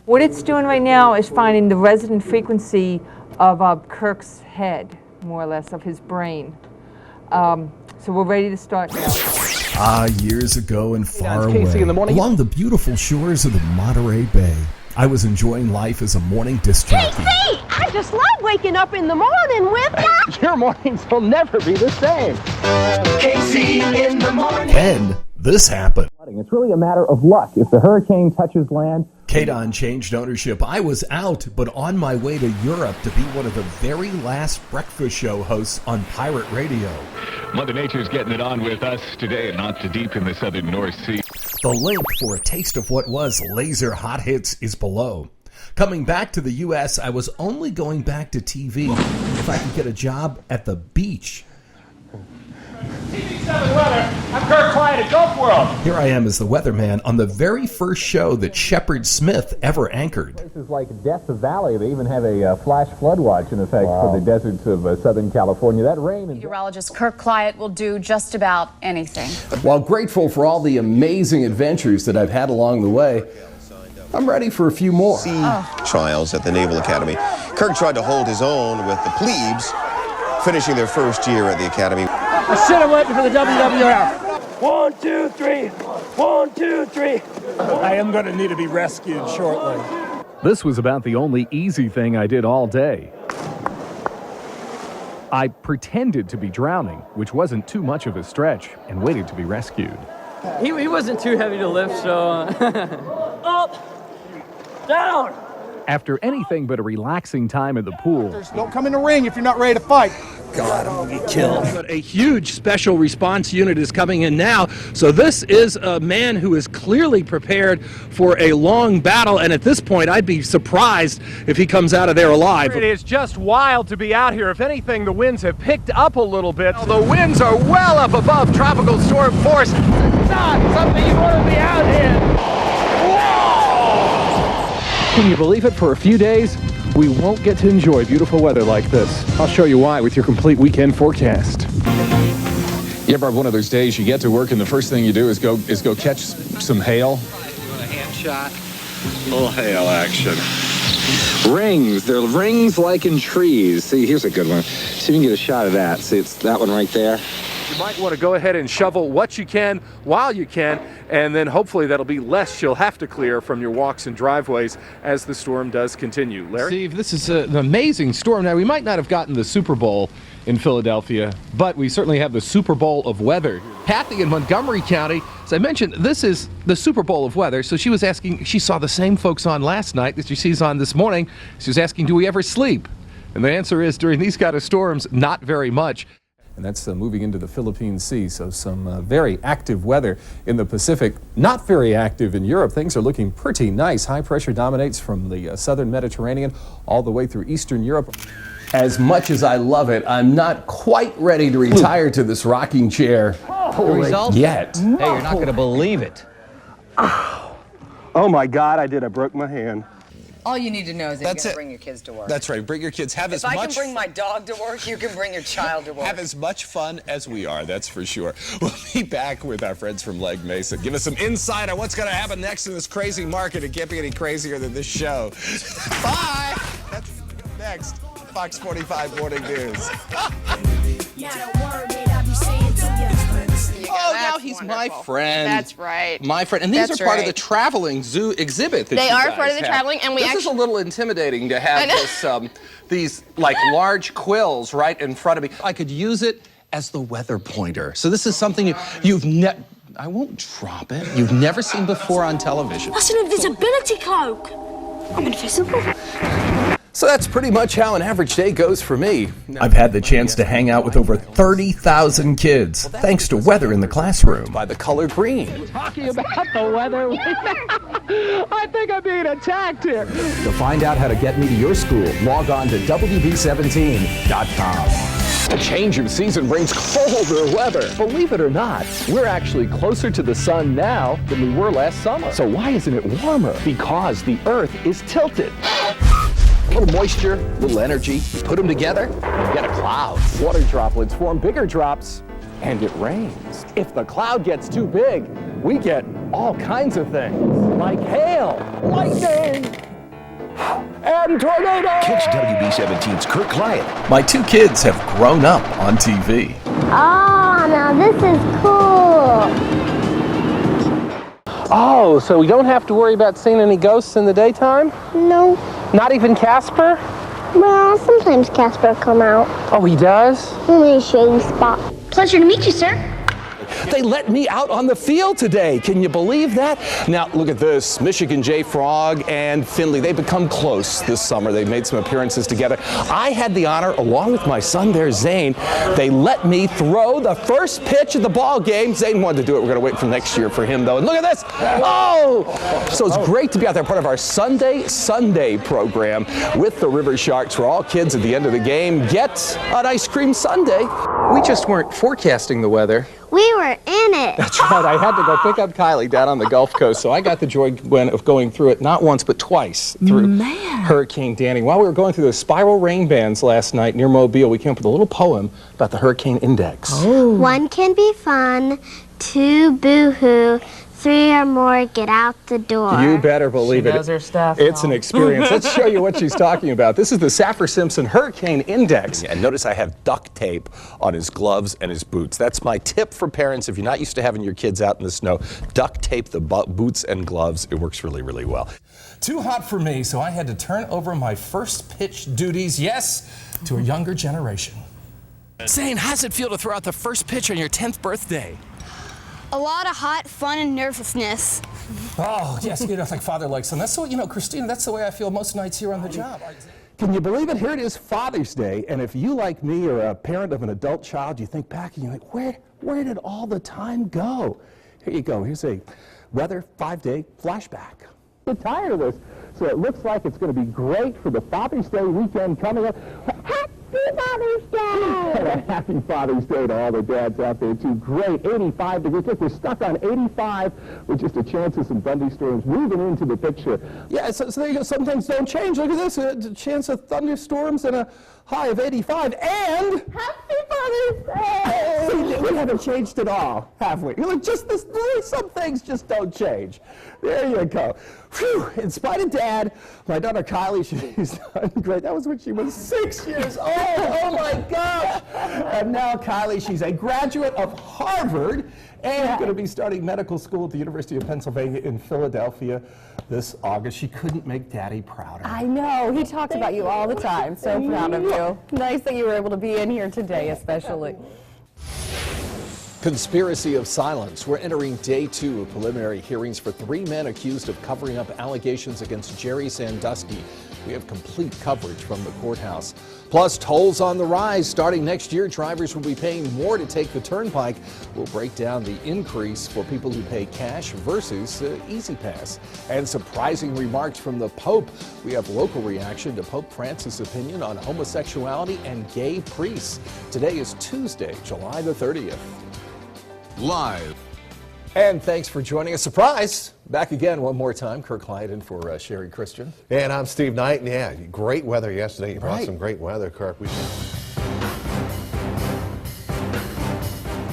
What it's doing right now is finding the resonant frequency of Kirk's head, more or less, of his brain. So we're ready to start now. Years ago and far away, along the beautiful shores of the Monterey Bay, I was enjoying life as a morning disc jockey. DC! I just love waking up in the morning with ya! Your mornings will never be the same. KC in the morning. Then, this happened. It's really a matter of luck. If the hurricane touches land... KDON changed ownership. I was out, but on my way to Europe to be one of the very last breakfast show hosts on pirate radio. Mother Nature's getting it on with us today and not too deep in the southern North Sea. The link for a taste of what was Laser Hot Hits is below. Coming back to the U.S., I was only going back to TV if I could get a job at the beach. TV 7 Weather, I'm Kirk Clyatt at Gulf World. Here I am as the weatherman on the very first show that Shepard Smith ever anchored. Places like Death Valley, they even have a flash flood watch in effect for the deserts of Southern California. That rain... Meteorologist Kirk Clyatt will do just about anything. While grateful for all the amazing adventures that I've had along the way, I'm ready for a few more. Trials at the Naval Academy. Kirk tried to hold his own with the plebes, finishing their first year at the Academy. I should have went for the WWF. 1, 2, 3. 1, 2, 3. I am going to need to be rescued shortly. This was about the only easy thing I did all day. I pretended to be drowning, which wasn't too much of a stretch, and waited to be rescued. He wasn't too heavy to lift, so... Up! Down! After anything but a relaxing time in the pool... Don't come in the ring if you're not ready to fight. God, I'm gonna get killed. But a huge special response unit is coming in now. So this is a man who is clearly prepared for a long battle, and at this point I'd be surprised if he comes out of there alive. It is just wild to be out here. If anything, the winds have picked up a little bit. The winds are well up above tropical storm force. It's not something you want to be out in. Whoa! Can you believe it? For a few days, we won't get to enjoy beautiful weather like this. I'll show you why with your complete weekend forecast. You ever have one of those days you get to work and the first thing you do is go catch some hail? A hand shot, a little hail action. Rings. They're rings like in trees. See, here's a good one. See if you can get a shot of that. See, it's that one right there. You might want to go ahead and shovel what you can while you can, and then hopefully that'll be less you'll have to clear from your walks and driveways as the storm does continue. Larry? Steve, this is an amazing storm. Now, we might not have gotten the Super Bowl in Philadelphia, but we certainly have the Super Bowl of weather. Kathy in Montgomery County, as I mentioned, this is the Super Bowl of weather, so she was asking, she saw the same folks on last night that she sees on this morning. She was asking, do we ever sleep? And the answer is, during these kind of storms, not very much. And that's moving into the Philippine Sea, so some very active weather in the Pacific. Not very active in Europe. Things are looking pretty nice. High pressure dominates from the southern Mediterranean all the way through Eastern Europe. As much as I love it, I'm not quite ready to retire to this rocking chair yet. Hey, you're not going to believe it. Oh my God, I did. I broke my hand. All you need to know is that you can bring your kids to work. That's right. Bring your kids. Have as much. If I can bring my dog to work, you can bring your child to work. Have as much fun as we are. That's for sure. We'll be back with our friends from Legg Mesa. Give us some insight on what's going to happen next in this crazy market. It can't be any crazier than this show. Bye. That's next. Fox 45 Morning News. Oh, now he's my friend. That's right. My friend. And these are part of the traveling zoo exhibit that they you are guys part of the have. traveling, and we this is a little intimidating to have this, these like large quills right in front of me. I could use it as the weather pointer. So this is something you've never. I won't drop it. You've never seen before on television. That's an invisibility cloak. I'm invisible. So that's pretty much how an average day goes for me. I've had the chance to hang out with over 30,000 kids, thanks to weather in the classroom. By the color green. Talking about the weather. I think I'm being attacked here. To find out how to get me to your school, log on to WB17.com. A change of season brings colder weather. Believe it or not, we're actually closer to the sun now than we were last summer. So why isn't it warmer? Because the Earth is tilted. A little moisture, a little energy, put them together, and you get a cloud. Water droplets form bigger drops, and it rains. If the cloud gets too big, we get all kinds of things, like hail, lightning, Come tornado! Catch WB17's Kirk Clyatt. My two kids have grown up on TV. Oh, now this is cool. Oh, so we don't have to worry about seeing any ghosts in the daytime? No. Not even Casper? Well, sometimes Casper come out. Oh, he does? Only a shady spot. Pleasure to meet you, sir. They let me out on the field today. Can you believe that? Now, look at this. Michigan J. Frog and Finley, they've become close this summer. They've made some appearances together. I had the honor, along with my son there, Zane, they let me throw the first pitch of the ball game. Zane wanted to do it. We're going to wait for next year for him, though. And look at this. Oh! So it's great to be out there, part of our Sunday program with the River Sharks, where all kids at the end of the game get an ice cream sundae. We just weren't forecasting the weather. We were in it. That's right. I had to go pick up Kylie down on the Gulf Coast, so I got the joy of going through it not once but twice through Hurricane Danny. While we were going through the spiral rain bands last night near Mobile, we came up with a little poem about the Hurricane Index. Oh. 1 can be fun, 2 boo-hoo, 3 or more get out the door. You better believe it. She knows her stuff. It's an experience. Let's show you what she's talking about. This is the Saffir-Simpson Hurricane Index. And notice I have duct tape on his gloves and his boots. That's my tip for parents. If you're not used to having your kids out in the snow, duct tape the boots and gloves. It works really, really well. Too hot for me, so I had to turn over my first pitch duties, yes, to a younger generation. Zane, how's it feel to throw out the first pitch on your 10th birthday? A lot of hot fun and nervousness. Oh, yes, you know, it's like father like son. That's what, Christina, that's the way I feel most nights here on the job. Can you believe it? Here it is, Father's Day, and if you, like me, are a parent of an adult child, you think back and you're like, where did all the time go? Here you go. Here's a weather 5-day flashback. I'm tired of this, so it looks like it's going to be great for the Father's Day weekend coming up. Happy Father's Day! Happy Father's Day to all the dads out there, too. Great, 85 degrees. We're stuck on 85 with just a chance of some thunderstorms moving into the picture. Yeah, so there you go. Some things don't change. Look at this, a chance of thunderstorms and a high of 85, and... Happy Father's Day! We haven't changed at all, have we? Just this, some things just don't change. There you go. Whew. In spite of Dad, my daughter Kylie, she's done great. That was when she was 6 years old. Oh my gosh! And now Kylie, she's a graduate of Harvard and going to be starting medical school at the University of Pennsylvania in Philadelphia this August. She couldn't make Daddy prouder. I know. He talks about you all the time. So proud of you. Nice that you were able to be in here today, especially. Conspiracy of silence. We're entering day 2 of preliminary hearings for 3 men accused of covering up allegations against Jerry Sandusky. We have complete coverage from the courthouse. Plus, tolls on the rise. Starting next year, drivers will be paying more to take the turnpike. We'll break down the increase for people who pay cash versus Easy Pass. And surprising remarks from the Pope. We have local reaction to Pope Francis' opinion on homosexuality and gay priests. Today is Tuesday, July the 30th. Live. And thanks for joining us. Surprise! Back again one more time. Kirk Clyatt in for Sherry Christian. And I'm Steve Knight. And yeah, great weather yesterday. You brought Right. some great weather, Kirk.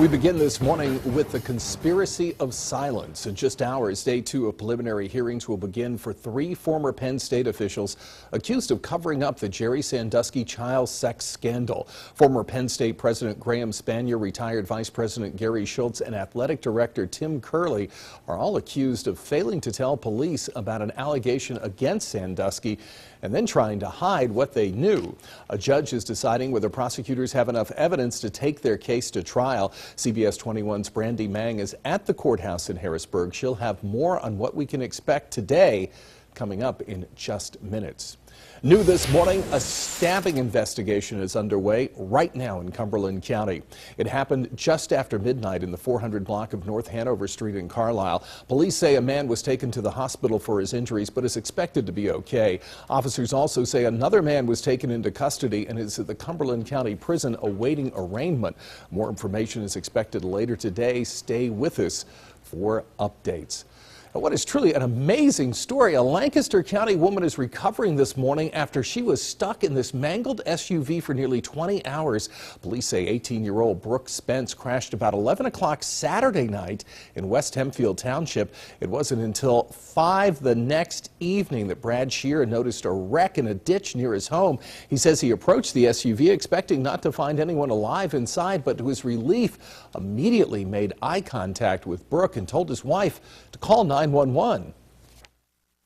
We begin this morning with the conspiracy of silence. In just hours, day 2 of preliminary hearings will begin for 3 former Penn State officials accused of covering up the Jerry Sandusky child sex scandal. Former Penn State President Graham Spanier, retired Vice President Gary Schultz, and Athletic Director Tim Curley are all accused of failing to tell police about an allegation against Sandusky and then trying to hide what they knew. A judge is deciding whether prosecutors have enough evidence to take their case to trial. CBS 21's Brandy Mang is at the courthouse in Harrisburg. She'll have more on what we can expect today, coming up in just minutes. New this morning, a stabbing investigation is underway right now in Cumberland County. It happened just after midnight in the 400 block of North Hanover Street in Carlisle. Police say a man was taken to the hospital for his injuries but is expected to be okay. Officers also say another man was taken into custody and is at the Cumberland County Prison awaiting arraignment. More information is expected later today. Stay with us for updates. What is truly an amazing story. A Lancaster County woman is recovering this morning after she was stuck in this mangled SUV for nearly 20 hours. Police say 18-year-old Brooke Spence crashed about 11 o'clock Saturday night in West Hempfield Township. It wasn't until 5 the next evening that Brad Shear noticed a wreck in a ditch near his home. He says he approached the SUV expecting not to find anyone alive inside, but to his relief, immediately made eye contact with Brooke and told his wife to call 911.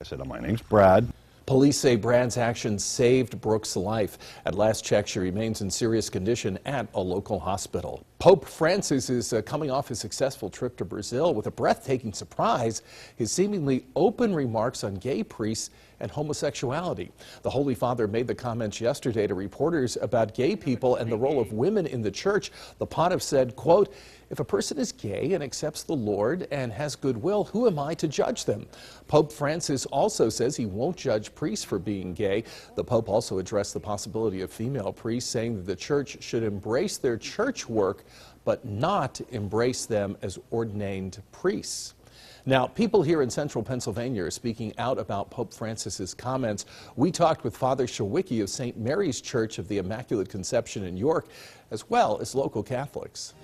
I said, my name's Brad. Police say Brad's actions saved Brooke's life. At last check, she remains in serious condition at a local hospital. Pope Francis is coming off his successful trip to Brazil with a breathtaking surprise, his seemingly open remarks on gay priests and homosexuality. The Holy Father made the comments yesterday to reporters about gay people and the role of women in the church. The pontiff said, quote, "If a person is gay and accepts the Lord and has goodwill, who am I to judge them?" Pope Francis also says he won't judge priests for being gay. The Pope also addressed the possibility of female priests, saying that the church should embrace their church work, but not embrace them as ordained priests. Now, people here in central Pennsylvania are speaking out about Pope Francis's comments. We talked with Father Shawicki of St. Mary's Church of the Immaculate Conception in York, as well as local Catholics.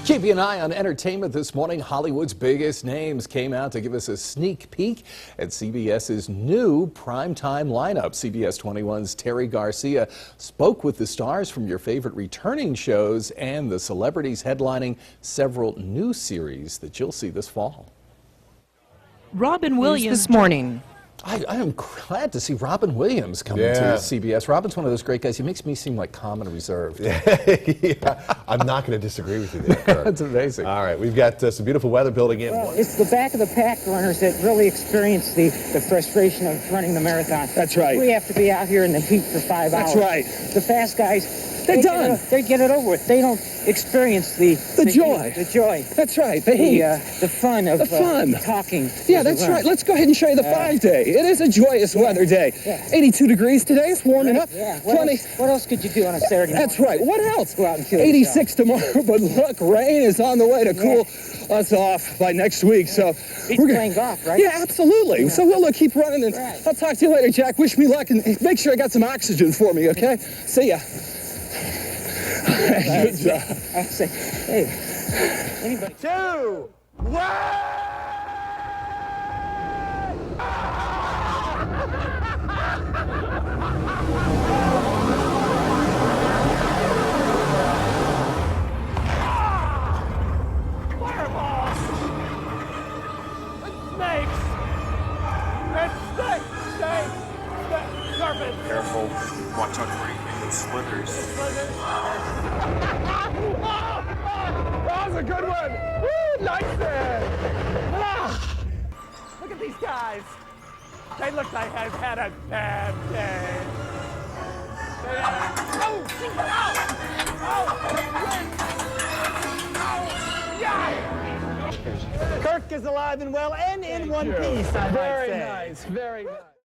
Keeping an eye on entertainment this morning, Hollywood's biggest names came out to give us a sneak peek at CBS's new primetime lineup. CBS 21's Terry Garcia spoke with the stars from your favorite returning shows and the celebrities headlining several new series that you'll see this fall. Robin Williams this morning. I am glad to see Robin Williams coming to CBS. Robin's one of those great guys. He makes me seem like calm and reserved. Yeah, I'm not going to disagree with you there, Kirk. That's amazing. All right, we've got some beautiful weather building in. Well, it's the back of the pack runners that really experience the frustration of running the marathon. That's right. We have to be out here in the heat for 5 hours. That's right. The fast guys, they're done. They get it over with. They don't experience the joy. The joy. That's right. The heat. The fun of talking. Yeah, that's right. Let's go ahead and show you the 5-day. It is a joyous weather day. Yeah. 82 degrees today. It's warming up. Yeah. What else could you do on a Saturday morning? That's right. What else? Go out and kill 86 tomorrow, but look, rain is on the way to cool us off by next week. So we're playing golf, right? Yeah, absolutely. So we'll keep running, and I'll talk to you later, Jack. Wish me luck, and make sure I got some oxygen for me, okay? See ya. Good job. I say, hey, anybody? 2, 1. Fireballs! Snakes! Snakes! Serpents! Careful. Watch out for anything that slithers. That was a good one! Woo! Nice there! Look at these guys! They look like they've had a bad day. Kirk is alive and well and in one piece, I might say. Very nice, very nice.